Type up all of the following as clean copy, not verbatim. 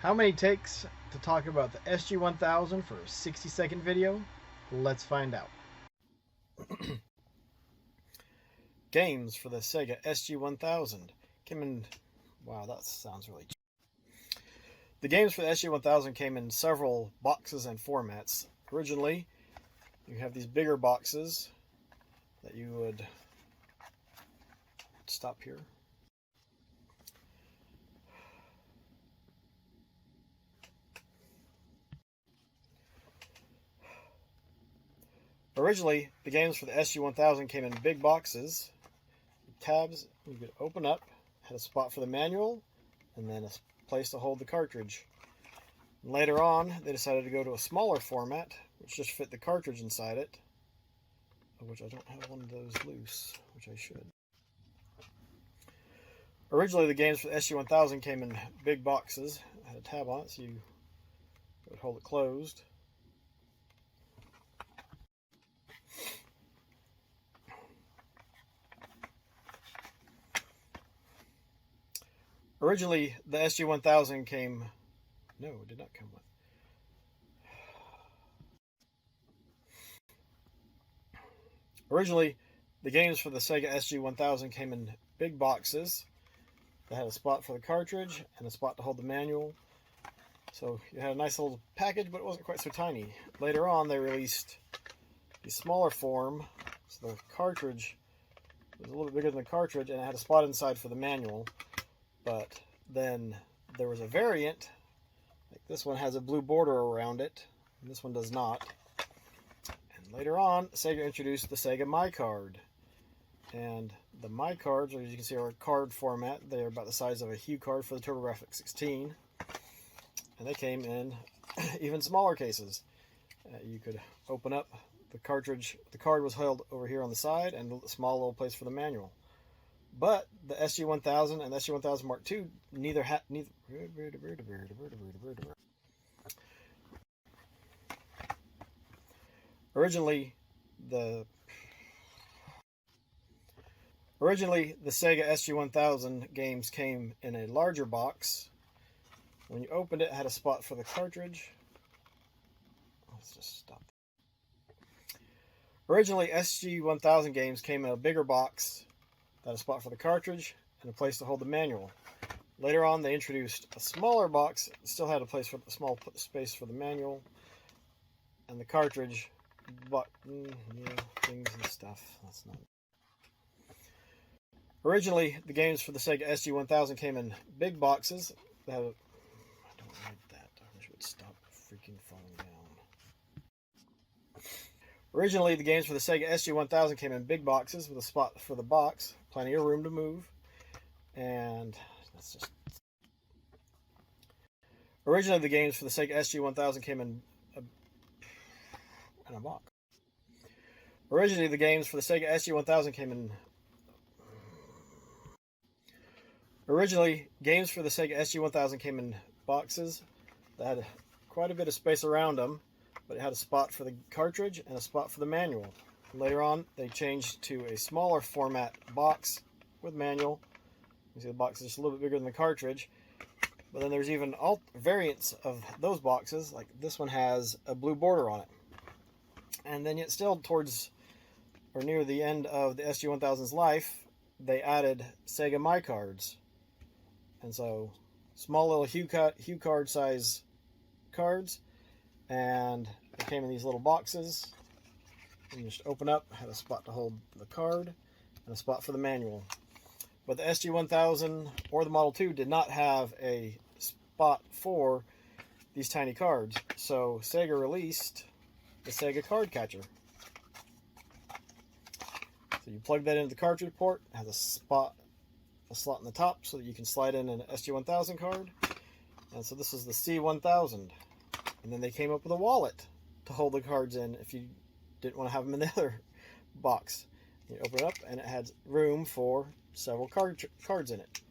How many takes to talk about the SG-1000 for a 60-second video? Let's find out. Games for the Sega SG-1000 came in... Wow, that sounds really cheap. The games for the SG-1000 came in several boxes and formats. Originally, you have these bigger boxes that you would... Stop here. Originally, the games for the SG-1000 came in big boxes, tabs you could open up, had a spot for the manual, and then a place to hold the cartridge. And later on, they decided to go to a smaller format, which just fit the cartridge inside it, of which I don't have one of those loose, which I should. Originally, the games for the SG-1000 came in big boxes, had a tab on it, so you would hold it closed. Originally, the SG-1000 came... No, it did not come with. Originally, the games for the Sega SG-1000 came in big boxes that had a spot for the cartridge and a spot to hold the manual. So you had a nice little package, but it wasn't quite so tiny. Later on, they released the smaller form, so the cartridge was a little bit bigger than the cartridge, and it had a spot inside for the manual. But then there was a variant, like this one has a blue border around it, and this one does not. And later on, Sega introduced the Sega MyCard. And the MyCards, as you can see, are a card format. They are about the size of a Hue card for the TurboGrafx 16. And they came in even smaller cases. You could open up the cartridge. The card was held over here on the side, and a small little place for the manual. But the SG-1000 and the SG-1000 Mark II neither had neither. Originally, the Sega SG-1000 games came in a larger box. When you opened it, it had a spot for the cartridge. Let's just stop. Originally, SG-1000 games came in a bigger box that had a spot for the cartridge and a place to hold the manual. Later on, they introduced a smaller box that still had a place for a small space for the manual and the cartridge. But things and stuff. That's not. Originally, the games for the Sega SG-1000 came in big boxes that had. I don't like that. I wish it would stop freaking falling down. Originally, the games for the Sega SG-1000 came in big boxes with a spot for the box, plenty of room to move, and that's just... Originally, the games for the Sega SG-1000 came in a box. Originally, the games for the Sega SG-1000 came in... Originally, games for the Sega SG-1000 came in boxes that had quite a bit of space around them, but it had a spot for the cartridge and a spot for the manual. Later on, they changed to a smaller format box with manual. You see the box is just a little bit bigger than the cartridge. But then there's even variants of those boxes, like this one has a blue border on it. And then yet still towards or near the end of the SG-1000's life, they added Sega MyCards. And so, small little Hue card size cards, and they came in these little boxes. You just open up, had a spot to hold the card, and a spot for the manual. But the SG-1000 or the Model 2 did not have a spot for these tiny cards. So Sega released the Sega Card Catcher. So you plug that into the cartridge port, it has a slot in the top so that you can slide in an SG-1000 card. And so this is the C-1000. And then they came up with a wallet to hold the cards in if you didn't want to have them in the other box. You open it up and it had room for several cards in it.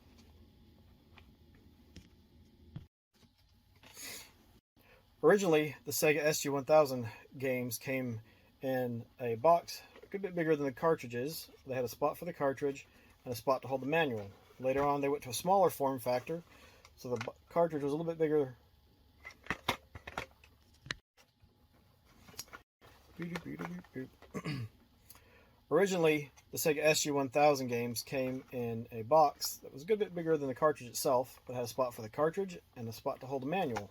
Originally, the Sega SG-1000 games came in a box a good bit bigger than the cartridges. They had a spot for the cartridge and a spot to hold the manual. Later on, they went to a smaller form factor, so the cartridge was a little bit bigger Originally, the Sega SG-1000 games came in a box that was a good bit bigger than the cartridge itself, but had a spot for the cartridge and a spot to hold a manual.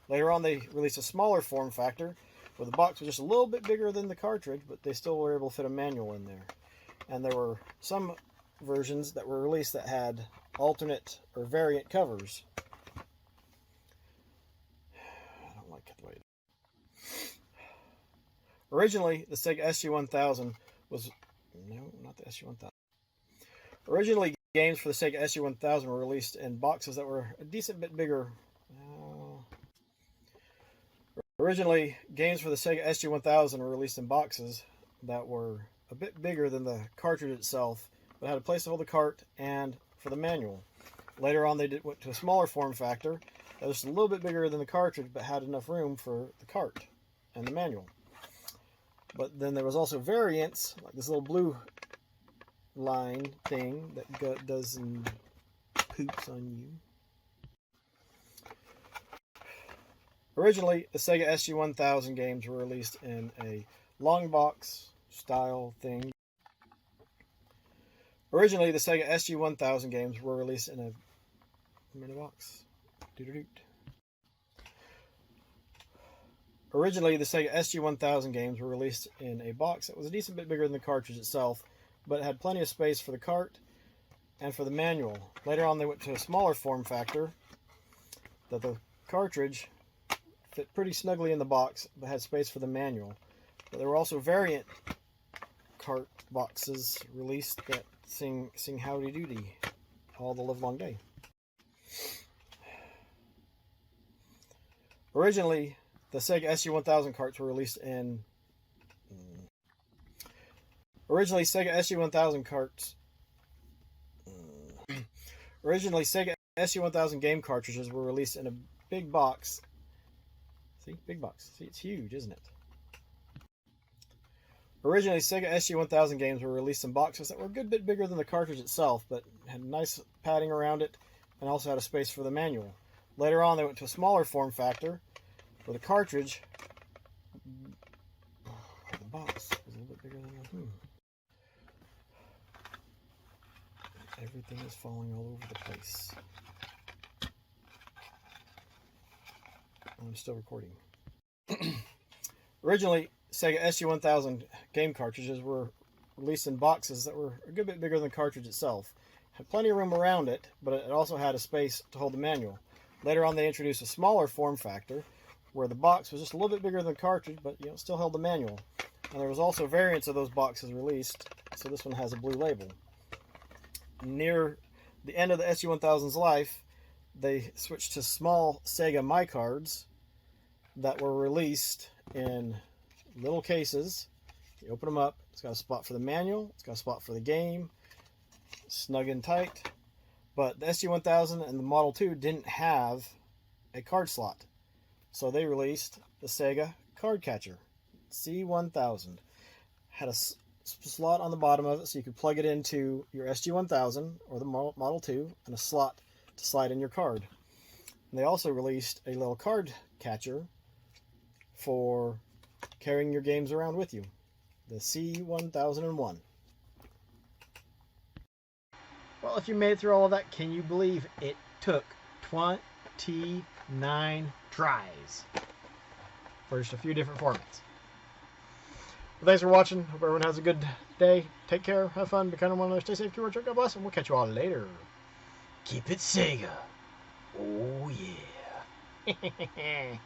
Later on, they released a smaller form factor, where the box was just a little bit bigger than the cartridge, but they still were able to fit a manual in there. And there were some versions that were released that had alternate or variant covers. I don't like it the way it is. Originally, the Sega SG-1000 was... No, not the SG-1000. Originally, games for the Sega SG-1000 were released in boxes that were a decent bit bigger. Originally, games for the Sega SG-1000 were released in boxes that were a bit bigger than the cartridge itself, but had a place to hold the cart and for the manual. Later on, they went to a smaller form factor that was a little bit bigger than the cartridge, but had enough room for the cart and the manual. But then there was also variants, like this little blue line thing that does some poops on you. Originally, the Sega SG-1000 games were released in a long box style thing. Originally, the Sega SG-1000 games were released in a mini box. Originally, the Sega SG-1000 games were released in a box that was a decent bit bigger than the cartridge itself, but had plenty of space for the cart and for the manual. Later on, they went to a smaller form factor that the cartridge fit pretty snugly in the box, but had space for the manual. But there were also variant cart boxes released that sing Howdy Doody all the livelong day. Originally, the Sega SG-1000 carts were released in... Originally, Sega SG-1000 carts... Originally, Sega SG-1000 game cartridges were released in a big box. See? Big box. See, it's huge, isn't it? Originally, Sega SG-1000 games were released in boxes that were a good bit bigger than the cartridge itself, but had nice padding around it and also had a space for the manual. Later on, they went to a smaller form factor where the cartridge... The box was a little bit bigger than the... Everything is falling all over the place. I'm still recording. Originally, Sega SG-1000 game cartridges were released in boxes that were a good bit bigger than the cartridge itself. Had plenty of room around it, but it also had a space to hold the manual. Later on, they introduced a smaller form factor where the box was just a little bit bigger than the cartridge, but still held the manual. And there was also variants of those boxes released, so this one has a blue label. Near the end of the SG-1000's life, they switched to small Sega MyCards that were released in little cases. You open them up, it's got a spot for the manual, it's got a spot for the game, snug and tight. But the SG-1000 and the Model 2 didn't have a card slot, so they released the Sega Card Catcher C1000. Had a slot on the bottom of it so you could plug it into your SG-1000 or the Model 2 and a slot to slide in your card. And they also released a little card catcher for carrying your games around with you, the C1001. Well, if you made it through all of that, can you believe it took 29 tries for just a few different formats? Well, thanks for watching. Hope everyone has a good day. Take care, have fun, be kind of one another, stay safe, keep working, God bless, and we'll catch you all later. Keep it Sega. Oh, yeah.